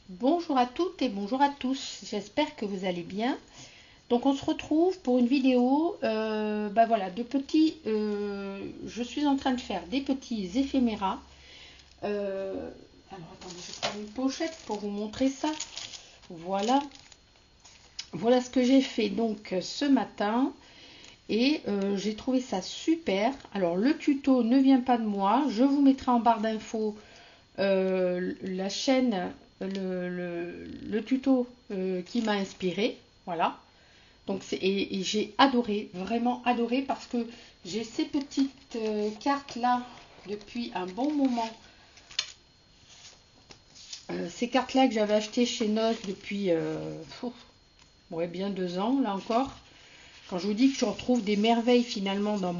Bonjour à toutes et bonjour à tous, j'espère que vous allez bien. Donc on se retrouve pour une vidéo, voilà, je suis en train de faire des petits éphéméras. Alors attendez, je vais prendre une pochette pour vous montrer ça. Voilà, voilà ce que j'ai fait donc ce matin et j'ai trouvé ça super. Alors le tuto ne vient pas de moi, je vous mettrai en barre d'infos la chaîne, le tuto qui m'a inspiré, voilà. Donc et j'ai adoré, vraiment adoré parce que j'ai ces petites cartes là depuis un bon moment. Ces cartes là que j'avais achetées chez Noz depuis ouais, bien 2 ans là encore. Quand je vous dis que je retrouve des merveilles finalement dans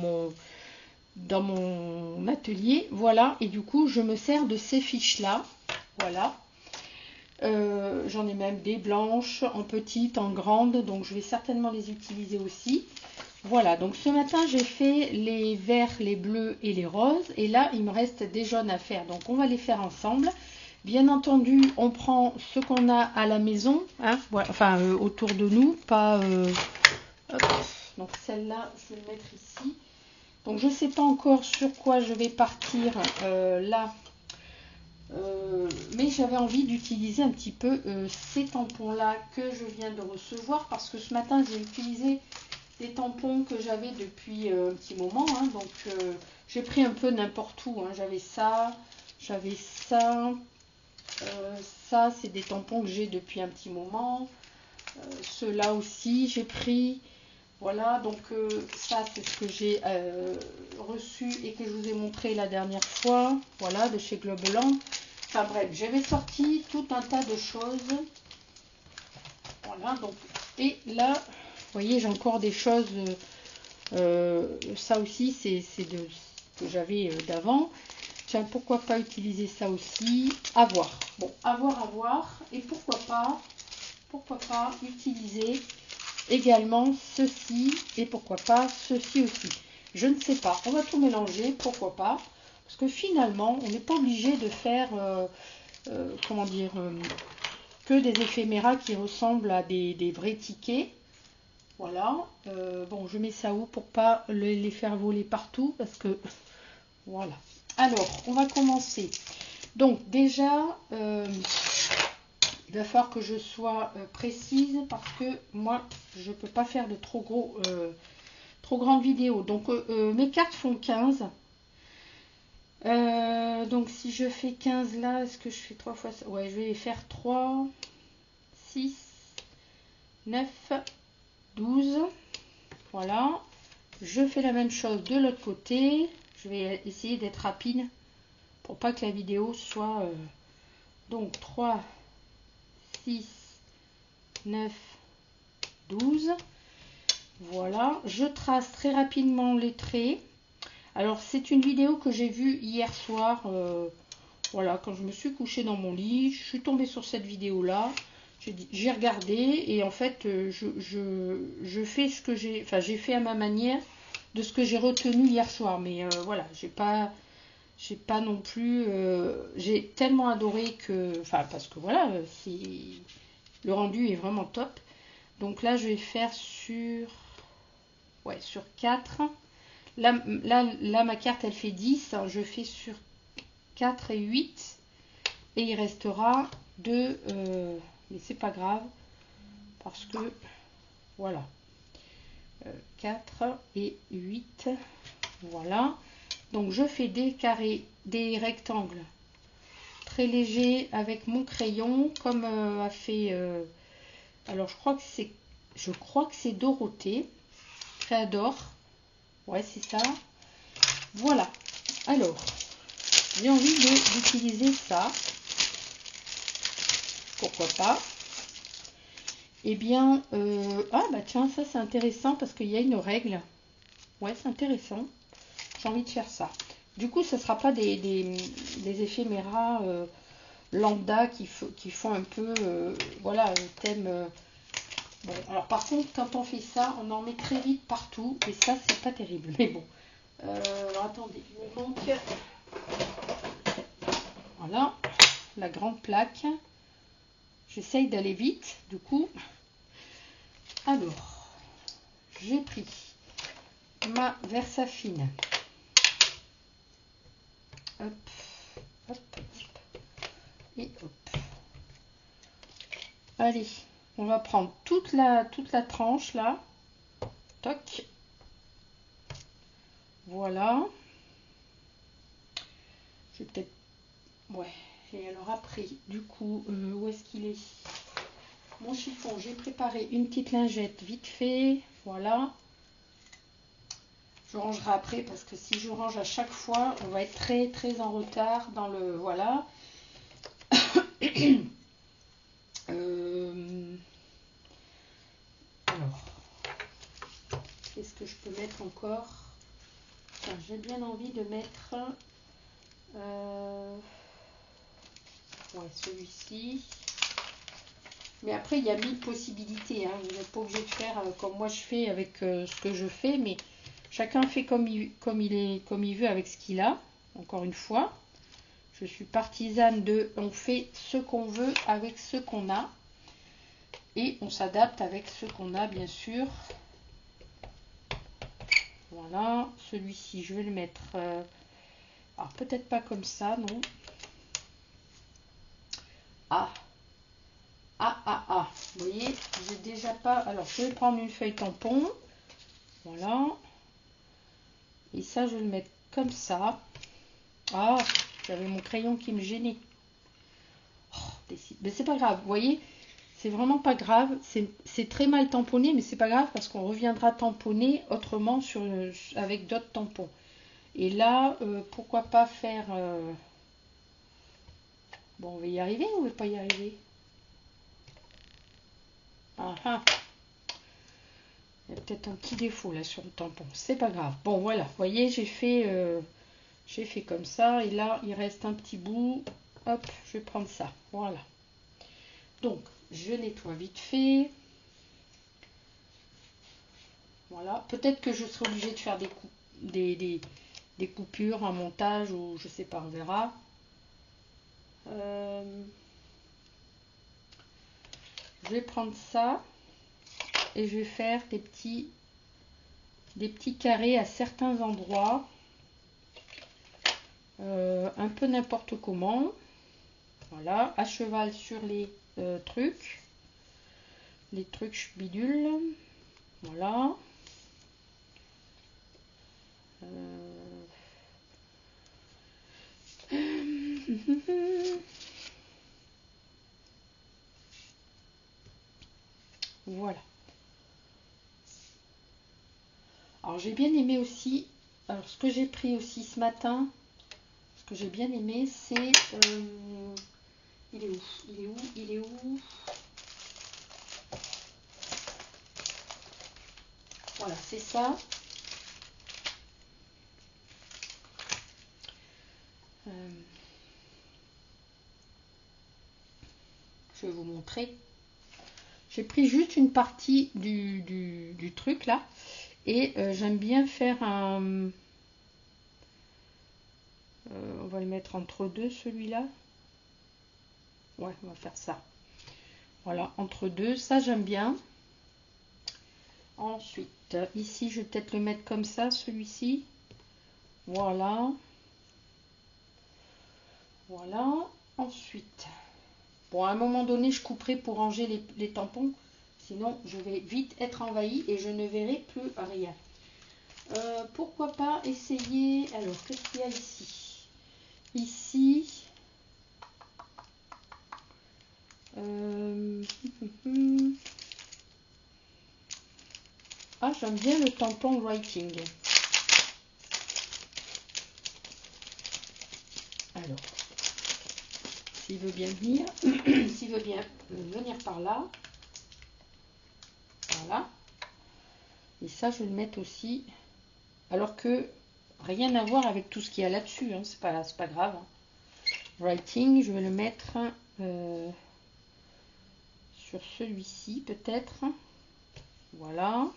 mon atelier, voilà, et du coup je me sers de ces fiches là, voilà. J'en ai même des blanches, en petites, en grandes, donc je vais certainement les utiliser aussi. Voilà, donc ce matin j'ai fait les verts, les bleus et les roses, et là il me reste des jaunes à faire, donc on va les faire ensemble. Bien entendu, on prend ce qu'on a à la maison, hein, voilà, enfin autour de nous, pas... hop, donc celle-là, je vais le mettre ici. Donc je ne sais pas encore sur quoi je vais partir là. Mais j'avais envie d'utiliser un petit peu ces tampons là que je viens de recevoir parce que ce matin j'ai utilisé des tampons que j'avais depuis un petit moment, hein, donc j'ai pris un peu n'importe où, hein. J'avais ça, ça c'est des tampons que j'ai depuis un petit moment, ceux-là aussi j'ai pris, voilà, donc ça c'est ce que j'ai reçu et que je vous ai montré la dernière fois, voilà, de chez Globeland. Enfin bref, j'avais sorti tout un tas de choses. Voilà, donc, et là, vous voyez, j'ai encore des choses. Ça aussi, c'est de ce que j'avais d'avant. Tiens, pourquoi pas utiliser ça aussi? À voir. Bon, à voir. Et pourquoi pas utiliser également ceci et pourquoi pas ceci aussi. Je ne sais pas. On va tout mélanger, pourquoi pas. Parce que finalement, on n'est pas obligé de faire, comment dire, que des éphéméras qui ressemblent à des vrais tickets. Voilà. Bon, je mets ça où pour pas les faire voler partout parce que voilà. Alors, on va commencer. Donc déjà, il va falloir que je sois précise parce que moi, je peux pas faire de trop grandes vidéos. Donc mes cartes font 15. Donc si je fais 15 là, est-ce que je fais 3 fois ça? Ouais, je vais faire 3, 6, 9, 12. Voilà. Je fais la même chose de l'autre côté. Je vais essayer d'être rapide pour pas que la vidéo soit... donc 3, 6, 9, 12. Voilà. Je trace très rapidement les traits. Alors c'est une vidéo que j'ai vue hier soir. Voilà, quand je me suis couchée dans mon lit, je suis tombée sur cette vidéo là. J'ai regardé et en fait je fais ce que j'ai, enfin j'ai fait à ma manière de ce que j'ai retenu hier soir. Mais voilà, j'ai pas non plus, j'ai tellement adoré que, enfin parce que voilà, le rendu est vraiment top. Donc là je vais faire sur, ouais, sur 4. Là ma carte elle fait 10, je fais sur 4 et 8 et il restera 2, mais c'est pas grave parce que voilà, 4 et 8, voilà. Donc je fais des carrés, des rectangles très légers avec mon crayon comme a fait, alors je crois que c'est Dorothée Créador, ouais c'est ça, voilà. Alors j'ai envie d'utiliser ça, pourquoi pas. Eh bien, ah bah tiens, ça c'est intéressant parce qu'il y a une règle. Ouais, c'est intéressant. J'ai envie de faire ça. Du coup, ce ne sera pas des éphéméras lambda qui font un peu, voilà, le thème. Bon, alors par contre, quand on fait ça, on en met très vite partout. Et ça, c'est pas terrible. Mais bon. Alors attendez, il me manque. Voilà, la grande plaque. J'essaye d'aller vite, du coup. Alors, j'ai pris ma Versafine. Hop, hop, hop, et hop. Allez, on va prendre toute la tranche là. Toc. Voilà. Je vais peut-être... Ouais. Et alors après, du coup, où est-ce qu'il est, mon chiffon? J'ai préparé une petite lingette vite fait. Voilà. Je rangerai après parce que si je range à chaque fois, on va être très très en retard dans le... Voilà. Alors, qu'est-ce que je peux mettre encore? Enfin, j'ai bien envie de mettre... ouais, celui-ci. Mais après, il y a 1000 possibilités. Hein. Vous n'êtes pas obligé de faire comme moi je fais avec ce que je fais. Mais chacun fait comme il veut avec ce qu'il a. Encore une fois. Je suis partisane de on fait ce qu'on veut avec ce qu'on a. Et on s'adapte avec ce qu'on a, bien sûr. Voilà. Celui-ci, je vais le mettre... alors, peut-être pas comme ça, non. Ah. Vous voyez, j'ai déjà pas... Alors, je vais prendre une feuille tampon. Voilà. Et ça, je vais le mettre comme ça. Ah, j'avais mon crayon qui me gênait. Oh, mais c'est pas grave, vous voyez, c'est vraiment pas grave. C'est très mal tamponné, mais c'est pas grave parce qu'on reviendra tamponner autrement avec d'autres tampons. Et là, pourquoi pas faire... Bon, on va y arriver ou on va pas y arriver? Ah ah. Il y a peut-être un petit défaut là sur le tampon. C'est pas grave. Bon, voilà. Vous voyez, j'ai fait comme ça. Et là, il reste un petit bout. Hop, je vais prendre ça. Voilà. Donc, je nettoie vite fait. Voilà. Peut-être que je serai obligée de faire des coupures, un montage ou je sais pas, on verra. Je vais prendre ça et je vais faire des petits carrés à certains endroits. Un peu n'importe comment. Voilà, à cheval sur les trucs bidules. Voilà. Voilà. Alors j'ai bien aimé aussi, alors ce que j'ai pris aussi ce matin, ce que j'ai bien aimé, c'est, il est où? Il est où? Il est où? Voilà, c'est ça. Je vais vous montrer. J'ai pris juste une partie du truc là. Et j'aime bien faire un... on va le mettre entre deux, celui-là. Ouais, on va faire ça. Voilà, entre deux, ça j'aime bien. Ensuite, ici, je vais peut-être le mettre comme ça, celui-ci. Voilà. Voilà. Ensuite, bon, à un moment donné, je couperai pour ranger les tampons. Sinon, je vais vite être envahie et je ne verrai plus rien. Pourquoi pas essayer... Alors, qu'est-ce qu'il y a ici? Ici... ah, j'aime bien le tampon writing. Alors, s'il veut bien venir, s'il veut bien venir par là. Voilà. Et ça, je vais le mettre aussi. Alors que rien à voir avec tout ce qu'il y a là-dessus. Hein, c'est pas grave. Hein. Writing, je vais le mettre sur celui-ci peut-être. Voilà.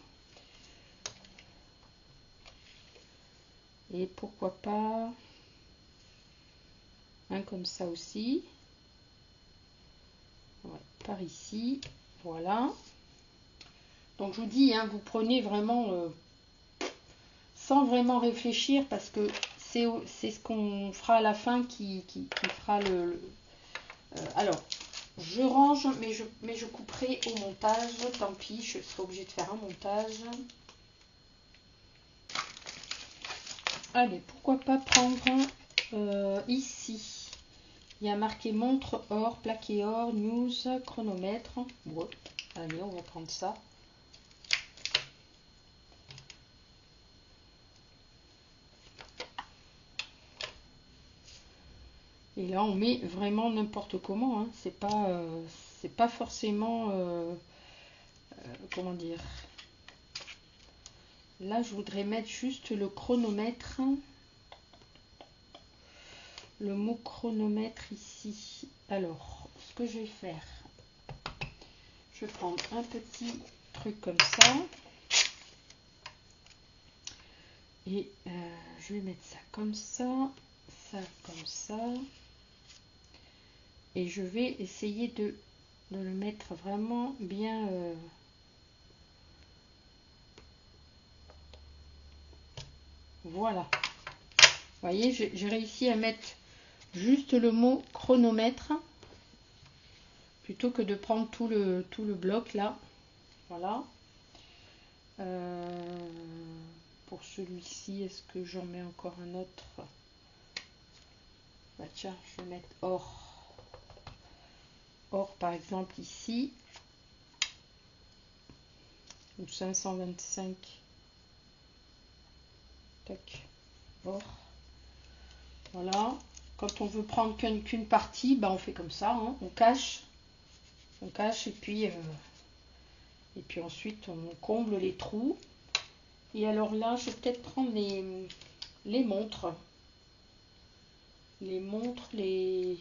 Et pourquoi pas un comme ça aussi. Ouais, par ici, voilà. Donc je vous dis, hein, vous prenez vraiment sans vraiment réfléchir, parce que c'est ce qu'on fera à la fin qui fera alors, je range, mais je couperai au montage, tant pis, je serai obligée de faire un montage. Allez, pourquoi pas prendre ici. Il y a marqué montre or, plaqué or, news, chronomètre. Ouais, allez, on va prendre ça. Et là, on met vraiment n'importe comment. Hein. C'est pas forcément... comment dire? Là, je voudrais mettre juste le chronomètre. Le mot chronomètre ici. Alors, ce que je vais faire, je vais prendre un petit truc comme ça. Et je vais mettre ça comme ça comme ça. Et je vais essayer de le mettre vraiment bien... voilà. Vous voyez, j'ai réussi à mettre juste le mot chronomètre plutôt que de prendre tout le bloc là. Voilà. Pour celui-ci, est-ce que j'en mets encore un autre? Bah tiens, je vais mettre or. Or par exemple ici. Ou 525. Tac. Or. Voilà. Quand on veut prendre qu'une partie, bah on fait comme ça. Hein. On cache et puis ensuite on comble les trous. Et alors là, je vais peut-être prendre les montres. Les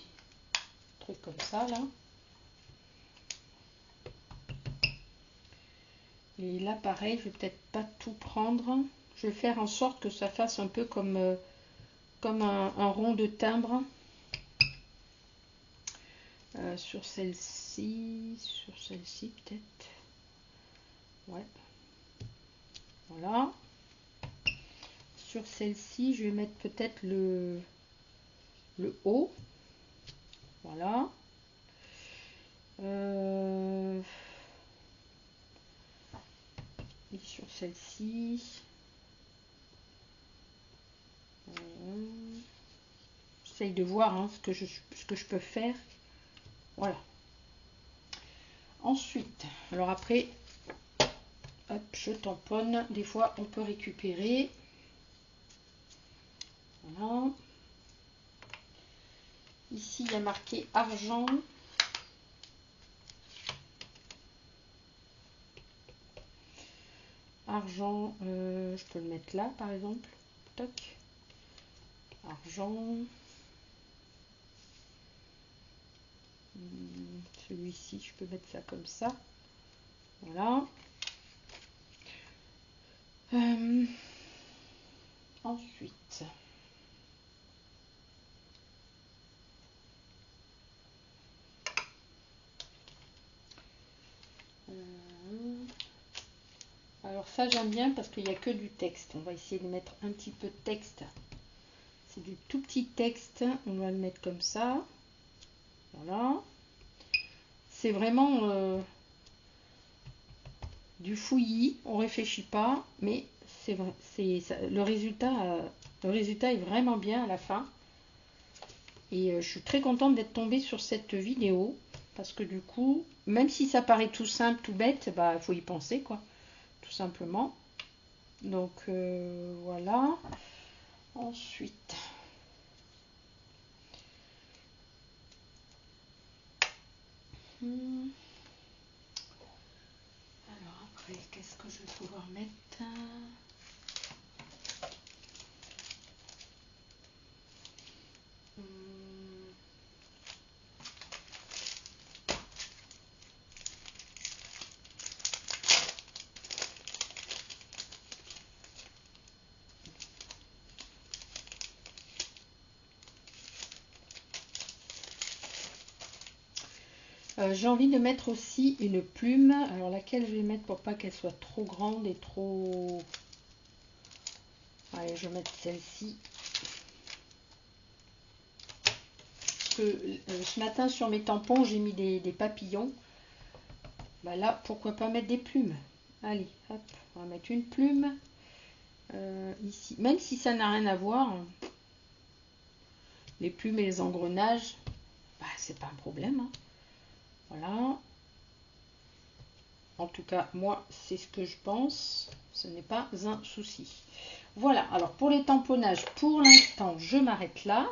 trucs comme ça là. Et là pareil, je vais peut-être pas tout prendre. Je vais faire en sorte que ça fasse un peu comme un rond de timbre. Sur celle-ci peut-être. Ouais. Voilà. Sur celle-ci, je vais mettre peut-être le haut. Voilà. Et sur celle-ci. J'essaye de voir hein, ce que je peux faire. Voilà. Ensuite, alors après, hop, je tamponne. Des fois, on peut récupérer. Voilà. Ici, il y a marqué argent. Argent, je peux le mettre là, par exemple. Toc. Argent. Celui-ci, je peux mettre ça comme ça. Voilà. Ensuite, alors ça j'aime bien parce qu'il n'y a que du texte. On va essayer de mettre un petit peu de texte. C'est du tout petit texte. On va le mettre comme ça. Voilà. C'est vraiment du fouillis. On réfléchit pas, mais c'est vrai. Le résultat est vraiment bien à la fin. Et je suis très contente d'être tombée sur cette vidéo. Parce que du coup, même si ça paraît tout simple, tout bête, bah il faut y penser quoi. Tout simplement. Donc voilà. Ensuite, alors après, qu'est-ce que je vais pouvoir mettre? J'ai envie de mettre aussi une plume. Alors laquelle je vais mettre pour pas qu'elle soit trop grande et trop... Allez, je vais mettre celle-ci. Ce matin sur mes tampons, j'ai mis des papillons. Bah là, pourquoi pas mettre des plumes? Allez, hop, on va mettre une plume. Ici, même si ça n'a rien à voir, les plumes et les engrenages, bah, c'est pas un problème. Hein. Voilà. En tout cas, moi, c'est ce que je pense. Ce n'est pas un souci. Voilà. Alors, pour les tamponnages, pour l'instant, je m'arrête là.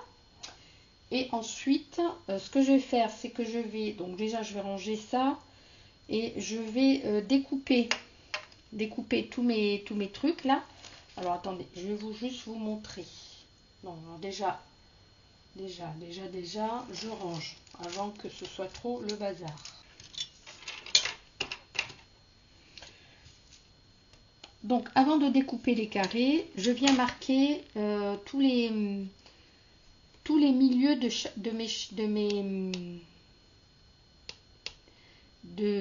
Et ensuite, ce que je vais faire, c'est que je vais... Donc, déjà, je vais ranger ça. Et je vais découper tous mes trucs, là. Alors, attendez. Je vais juste vous montrer. Bon, alors déjà, je range avant que ce soit trop le bazar. Donc, avant de découper les carrés, je viens marquer tous les milieux de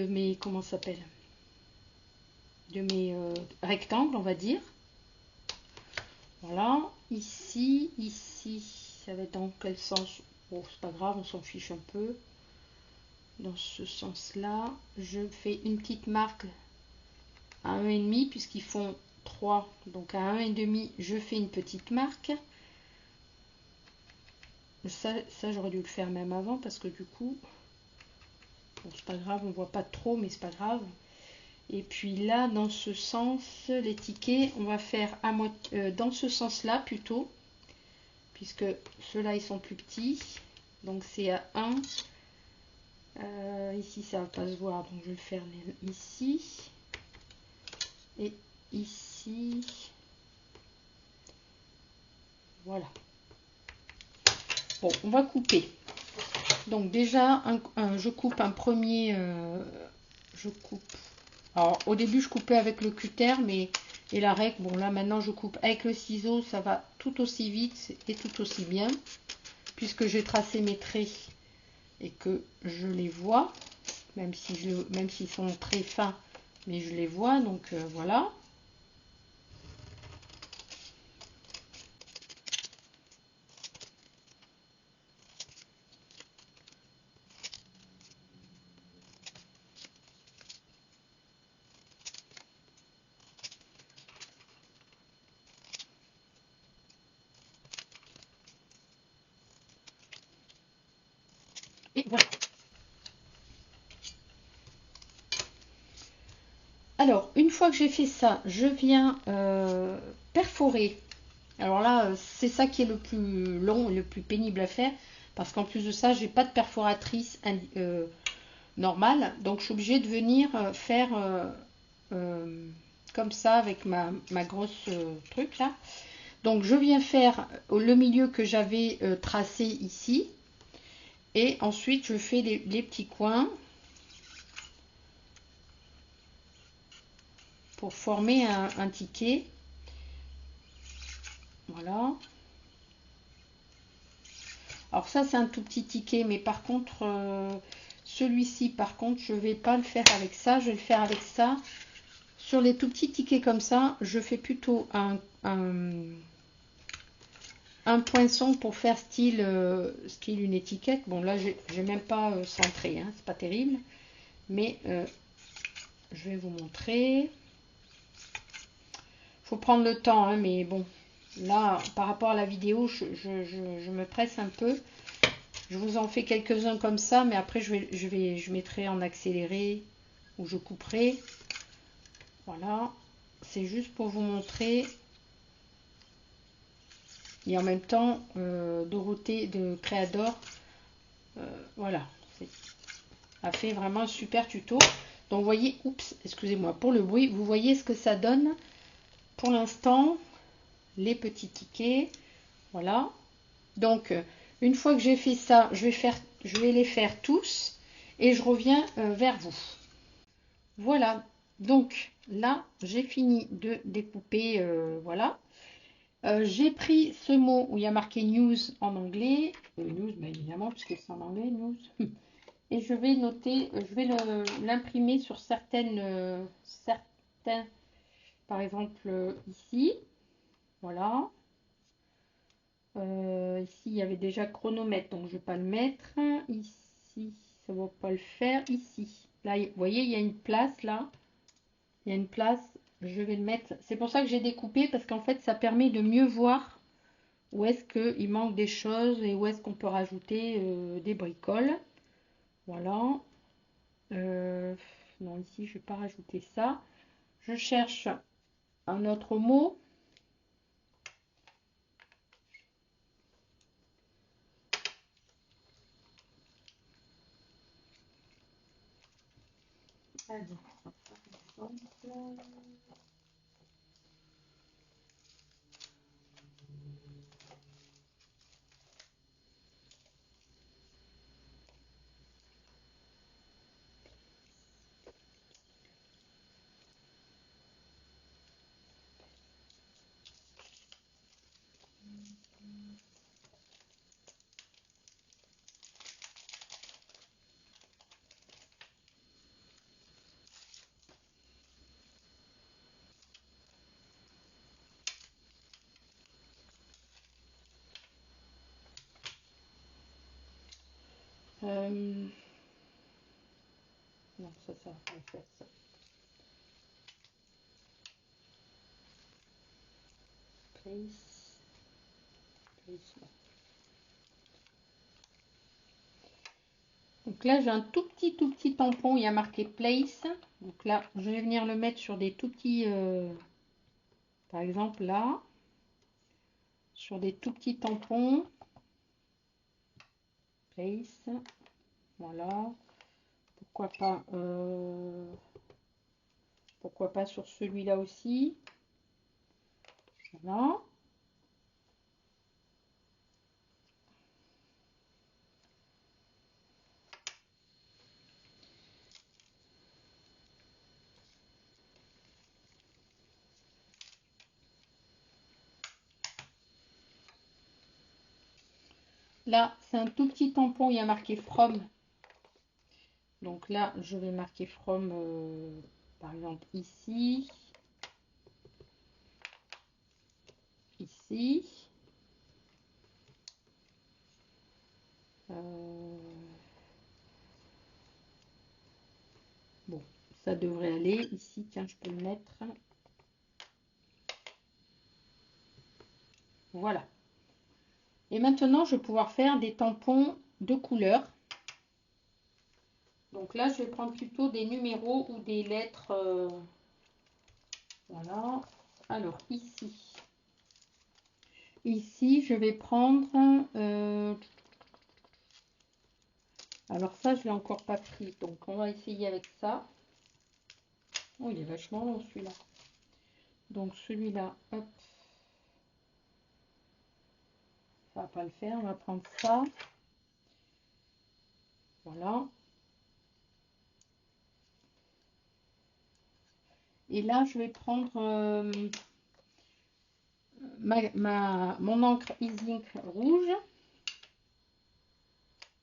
mes comment ça s'appelle, de mes rectangles, on va dire. Voilà, ici, ça va être dans quel sens? Bon, c'est pas grave, on s'en fiche un peu. Dans ce sens-là, je fais une petite marque à 1,5 puisqu'ils font 3. Donc à 1,5, je fais une petite marque. Ça j'aurais dû le faire même avant parce que du coup, bon, c'est pas grave, on voit pas trop, mais c'est pas grave. Et puis là, dans ce sens, les tickets, on va faire à moitié, dans ce sens-là plutôt, puisque ceux-là, ils sont plus petits. Donc c'est à 1. Ici, ça va pas se voir, donc je vais le faire ici. Et ici. Voilà. Bon, on va couper. Donc déjà, je coupe un premier... je coupe... Alors, au début, je coupais avec le cutter, mais... Et la règle, bon là, maintenant, je coupe avec le ciseau. Ça va tout aussi vite et tout aussi bien. Puisque j'ai tracé mes traits et que je les vois. Même s'ils sont très fins, mais je les vois. Donc, voilà. Et voilà. Alors, une fois que j'ai fait ça, je viens perforer. Alors là, c'est ça qui est le plus long et le plus pénible à faire. Parce qu'en plus de ça, j'ai pas de perforatrice normale. Donc, je suis obligée de venir faire comme ça avec ma grosse truc là. Donc, je viens faire le milieu que j'avais tracé ici. Et ensuite, je fais les petits coins pour former un ticket. Voilà. Alors ça, c'est un tout petit ticket, mais par contre, celui-ci, par contre, je ne vais pas le faire avec ça. Je vais le faire avec ça. Sur les tout petits tickets comme ça, je fais plutôt un poinçon pour faire style une étiquette. Bon, là, j'ai même pas centré, hein, c'est pas terrible. Mais je vais vous montrer. Il faut prendre le temps, hein, mais bon, là, par rapport à la vidéo, je me presse un peu. Je vous en fais quelques-uns comme ça, mais après, je mettrai en accéléré ou je couperai. Voilà, c'est juste pour vous montrer. Et en même temps, Dorothée de Créador, voilà, a fait vraiment un super tuto. Donc, vous voyez, oups, excusez-moi pour le bruit, vous voyez ce que ça donne pour l'instant, les petits tickets. Voilà. Donc, une fois que j'ai fait ça, je vais les faire tous et je reviens vers vous. Voilà. Donc, là, j'ai fini de découper. Voilà. J'ai pris ce mot où il y a marqué news en anglais. News, bah, évidemment, puisque c'est en anglais, news. et je vais noter, je vais l'imprimer sur certains, par exemple ici, voilà. Ici il y avait déjà chronomètre, donc je vais pas le mettre. Ici ça va pas le faire. Ici, là vous voyez il y a une place là, il y a une place, je vais le mettre. C'est pour ça que j'ai découpé, parce qu'en fait ça permet de mieux voir où est-ce qu'il manque des choses et où est-ce qu'on peut rajouter des bricoles. Voilà. Non, ici je vais pas rajouter ça. Je cherche un autre mot. Alors, par exemple, non, ça va pas le faire ça. Place. Donc là j'ai un tout petit tampon, il y a marqué place. Donc là je vais venir le mettre sur des tout petits, par exemple là, sur des tout petits tampons. Place. Voilà. Pourquoi pas sur celui-là aussi. Voilà. Là, c'est un tout petit tampon, il y a marqué From. Donc là, je vais marquer From, par exemple, ici. Ici. Bon, ça devrait aller. Ici, tiens, je peux le mettre. Voilà. Et maintenant, je vais pouvoir faire des tampons de couleur. Donc là, je vais prendre plutôt des numéros ou des lettres. Voilà. Alors, ici. Ici, je vais prendre... alors ça, je ne l'ai encore pas pris. Donc, on va essayer avec ça. Oh, il est vachement long, celui-là. Donc, celui-là, hop. Ça va pas le faire. On va prendre ça. Voilà. Et là, je vais prendre mon encre Easy rouge.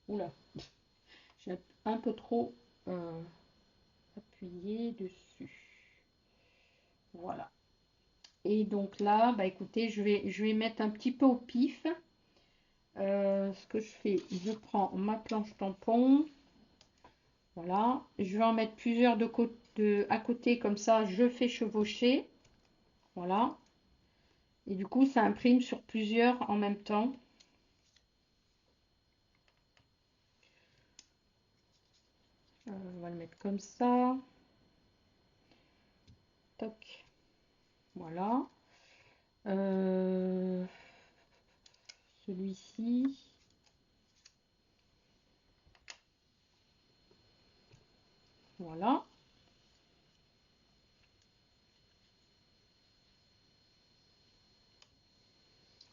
Oula, j'ai un peu trop appuyé dessus. Voilà. Et donc là, bah écoutez, je vais mettre un petit peu au pif. Ce que je fais, je prends ma planche tampon. Voilà. Je vais en mettre plusieurs à côté, comme ça, je fais chevaucher. Voilà. Et du coup, ça imprime sur plusieurs en même temps. On va le mettre comme ça. Toc. Voilà. Celui-ci. Voilà.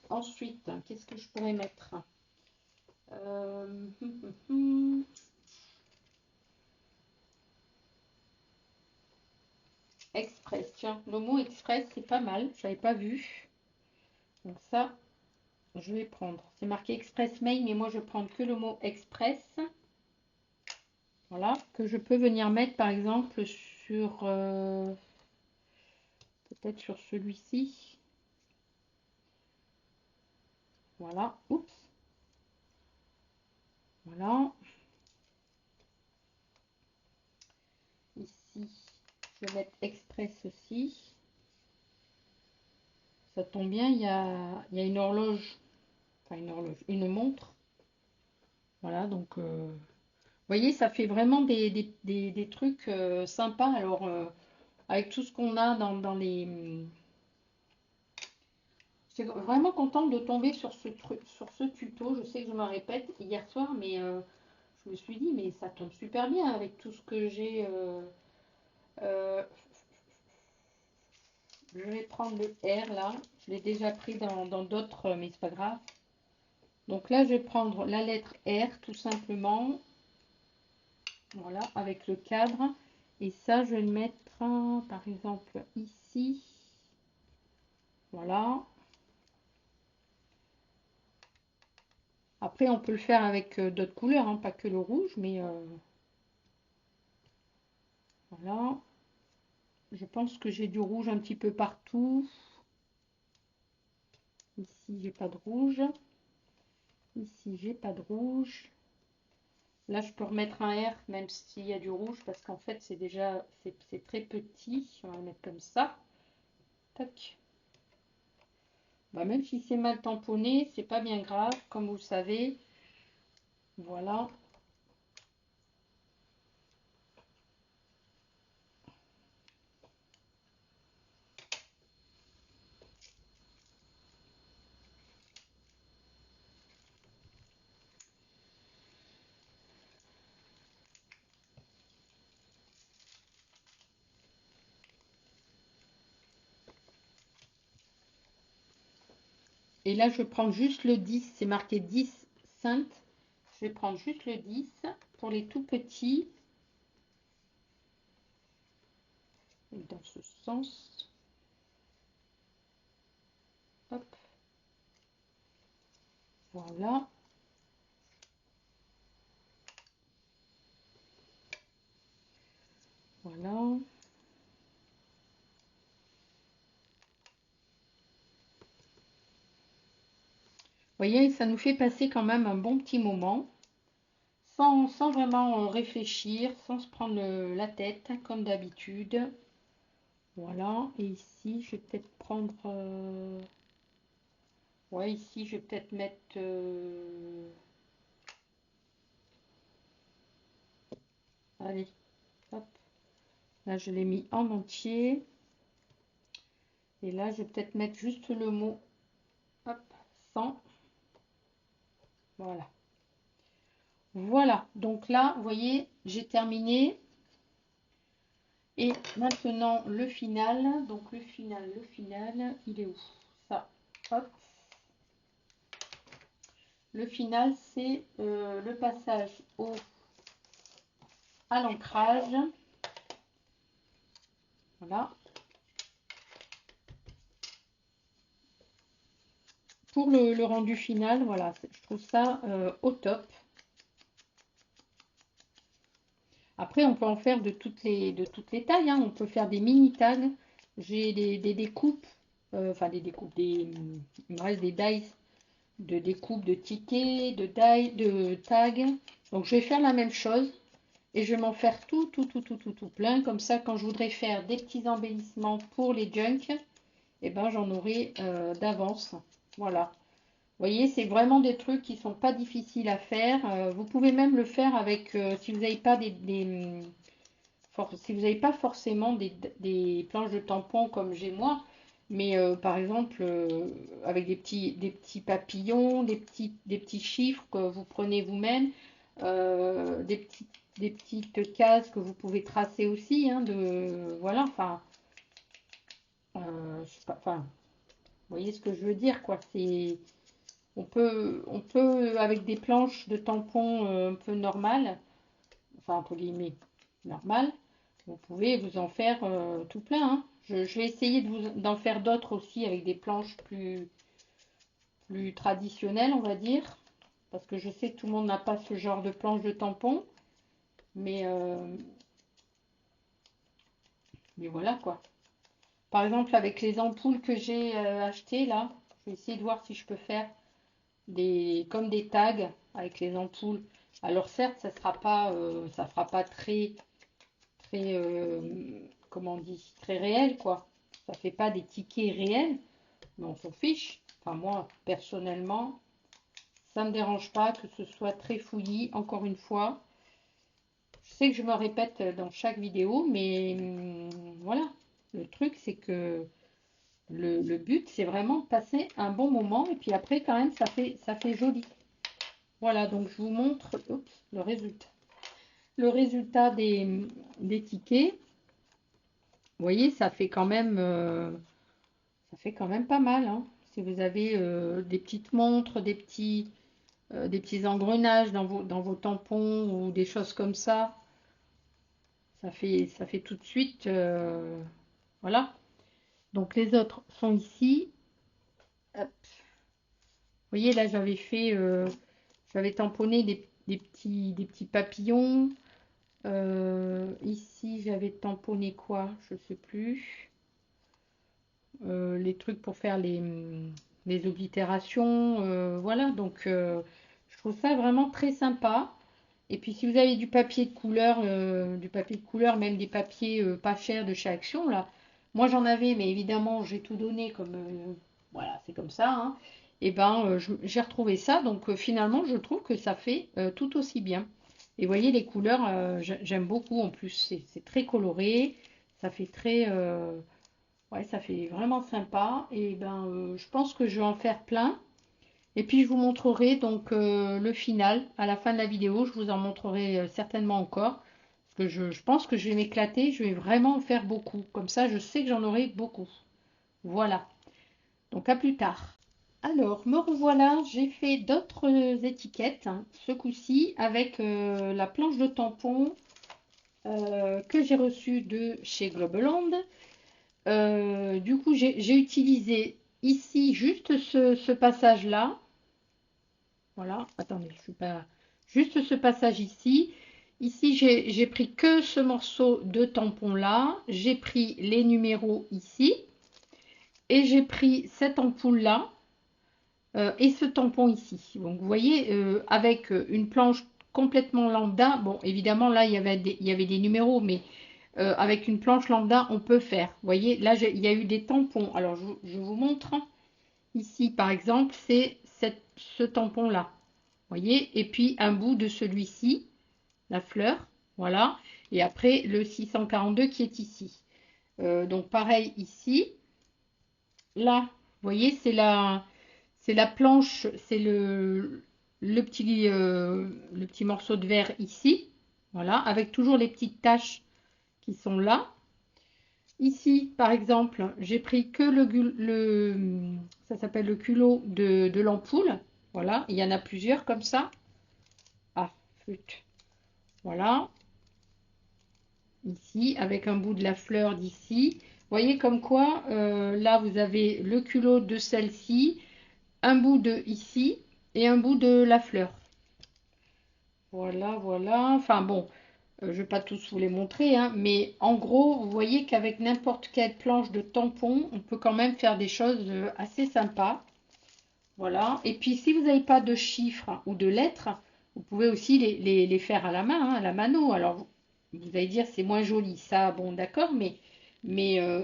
Ensuite, qu'est-ce que je pourrais mettre? Express. Tiens, le mot express, c'est pas mal. Je n'avais pas vu. Donc ça, je vais prendre. C'est marqué express mail, mais moi je vais prendre que le mot express. Voilà, que je peux venir mettre par exemple sur peut-être sur celui-ci. Voilà, oups. Voilà. Ici, je vais mettre Express aussi. Ça tombe bien, il y a une horloge, enfin une horloge, une montre. Voilà, donc vous voyez, ça fait vraiment des trucs sympas. Alors, avec tout ce qu'on a dans les... Je suis vraiment contente de tomber sur ce truc, sur ce tuto. Je sais que je me répète hier soir, mais je me suis dit, mais ça tombe super bien avec tout ce que j'ai. Euh, je vais prendre le R là. Je l'ai déjà pris dans d'autres, mais c'est pas grave. Donc là, je vais prendre la lettre R tout simplement. Voilà, avec le cadre. Et ça, je vais le mettre, par exemple, ici. Voilà. Après, on peut le faire avec d'autres couleurs, hein, pas que le rouge, mais voilà. Je pense que j'ai du rouge un petit peu partout. Ici, j'ai pas de rouge. Ici, j'ai pas de rouge. Là, je peux remettre un R, même s'il y a du rouge, parce qu'en fait, c'est déjà, c'est très petit. On va le mettre comme ça. Tac. Bah, même si c'est mal tamponné, c'est pas bien grave, comme vous le savez. Voilà. Et là, je prends juste le 10. C'est marqué 10 cents. Je vais prendre juste le 10 pour les tout petits. Et dans ce sens. Hop. Voilà. Voilà. Vous voyez, ça nous fait passer quand même un bon petit moment. Sans vraiment réfléchir, sans se prendre la tête, comme d'habitude. Voilà. Et ici, je vais peut-être prendre... ouais, ici, je vais peut-être mettre... allez, hop. Là, je l'ai mis en entier. Et là, je vais peut-être mettre juste le mot, hop, 100. Voilà. Voilà. Donc là, vous voyez, j'ai terminé. Et maintenant, le final. Donc, le final, il est où? Ça, hop. Le final, c'est le passage à l'ancrage. Voilà. Pour le rendu final, voilà, je trouve ça au top. Après, on peut en faire de toutes les tailles, hein. On peut faire des mini tags. J'ai des découpes, enfin des découpes, il me reste des dies de découpe de tickets, de tags. Donc je vais faire la même chose et je vais m'en faire tout plein. Comme ça, quand je voudrais faire des petits embellissements pour les junk, et ben j'en aurai d'avance. Voilà. Vous voyez, c'est vraiment des trucs qui sont pas difficiles à faire. Vous pouvez même le faire avec, si vous n'avez pas si vous n'avez pas forcément des planches de tampons comme j'ai moi, mais par exemple avec des petits papillons, des petits chiffres que vous prenez vous-même, des petites cases que vous pouvez tracer aussi, hein, voilà, enfin, je sais pas, enfin, vous voyez ce que je veux dire, quoi. On peut avec des planches de tampons un peu normales, enfin entre guillemets normales, vous pouvez vous en faire tout plein, hein. Je vais essayer d'en faire d'autres aussi avec des planches plus traditionnelles, on va dire, parce que je sais que tout le monde n'a pas ce genre de planche de tampons. Mais, mais voilà quoi. Par exemple, avec les ampoules que j'ai achetées là, je vais essayer de voir si je peux faire comme des tags avec les ampoules. Alors certes, ça fera pas très, comment on dit, très réel quoi. Ça fait pas des tickets réels, mais on s'en fiche. Enfin moi, personnellement, ça me dérange pas que ce soit très fouillis. Encore une fois, je sais que je me répète dans chaque vidéo, mais voilà. Le truc, c'est que le but, c'est vraiment de passer un bon moment. Et puis après, quand même, ça fait joli. Voilà, donc je vous montre le résultat. Le résultat des tickets. Vous voyez, ça fait quand même pas mal. Hein. Si vous avez des petites montres, des petits engrenages dans vos tampons ou des choses comme ça fait tout de suite. Voilà. Donc les autres sont ici. Hop. Vous voyez, là, j'avais tamponné des petits papillons. Ici, j'avais tamponné quoi? Je sais plus. Les trucs pour faire les oblitérations. Voilà, donc je trouve ça vraiment très sympa. Et puis si vous avez du papier de couleur, même des papiers pas chers de chez Action, là. Moi j'en avais, mais évidemment j'ai tout donné comme voilà, c'est comme ça. Hein. Et ben j'ai retrouvé ça, donc finalement je trouve que ça fait tout aussi bien. Et vous voyez les couleurs, j'aime beaucoup en plus, c'est très coloré, ça fait très ouais, ça fait vraiment sympa. Et ben je pense que je vais en faire plein. Et puis je vous montrerai donc le final à la fin de la vidéo. Je vous en montrerai certainement encore. Parce que je pense que je vais m'éclater. Je vais vraiment en faire beaucoup. Comme ça, je sais que j'en aurai beaucoup. Voilà. Donc à plus tard. Alors, me revoilà. J'ai fait d'autres étiquettes. Hein, ce coup-ci avec la planche de tampon que j'ai reçue de chez Globaland. Du coup, j'ai utilisé ici juste ce passage-là. Voilà, attendez, je suis pas. Juste ce passage ici. Ici, j'ai pris que ce morceau de tampon là. J'ai pris les numéros ici. Et j'ai pris cette ampoule là. Et ce tampon ici. Donc, vous voyez, avec une planche complètement lambda. Bon, évidemment, là, il y avait des numéros, mais avec une planche lambda, on peut faire. Vous voyez, là, il y a eu des tampons. Alors, je vous montre. Ici, par exemple, c'est ce tampon là. Voyez, et puis un bout de celui-ci, la fleur, voilà, et après le 642 qui est ici. Donc pareil ici, là, vous voyez, c'est la planche, c'est le petit morceau de verre ici, voilà, avec toujours les petites taches qui sont là. Ici, par exemple, j'ai pris que ça s'appelle le culot de l'ampoule, voilà, il y en a plusieurs comme ça. Ah, flûte. Voilà, ici, avec un bout de la fleur d'ici. Vous voyez comme quoi, là, vous avez le culot de celle-ci, un bout de ici et un bout de la fleur. Voilà, voilà. Enfin bon, je ne vais pas tous vous les montrer, hein, mais en gros, vous voyez qu'avec n'importe quelle planche de tampon, on peut quand même faire des choses assez sympas. Voilà. Et puis, si vous n'avez pas de chiffres ou de lettres, vous pouvez aussi les faire à la main, hein, à la mano. Alors, vous allez dire c'est moins joli, ça, bon, d'accord, mais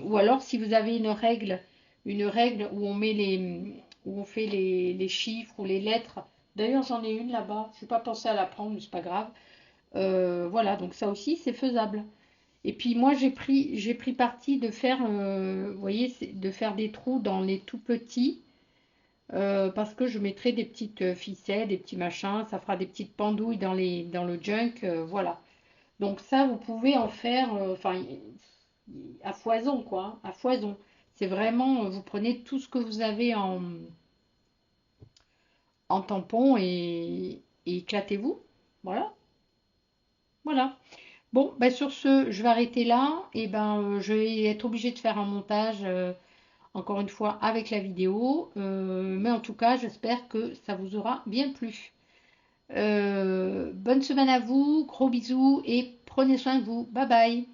ou alors si vous avez une règle où on met où on fait les chiffres ou les lettres. D'ailleurs, j'en ai une là-bas. Je n'ai pas pensé à la prendre, mais c'est pas grave. Voilà, donc ça aussi, c'est faisable. Et puis moi, j'ai pris parti de faire, vous voyez, de faire des trous dans les tout petits. Parce que je mettrai des petites ficelles, des petits machins, ça fera des petites pendouilles dans le junk, voilà. Donc ça, vous pouvez en faire, enfin, à foison, quoi, hein, à foison. C'est vraiment, vous prenez tout ce que vous avez en tampon et éclatez-vous. Voilà, voilà. Bon, ben sur ce, je vais arrêter là. Et ben, je vais être obligée de faire un montage, encore une fois, avec la vidéo. Mais en tout cas, j'espère que ça vous aura bien plu. Bonne semaine à vous, gros bisous et prenez soin de vous. Bye bye.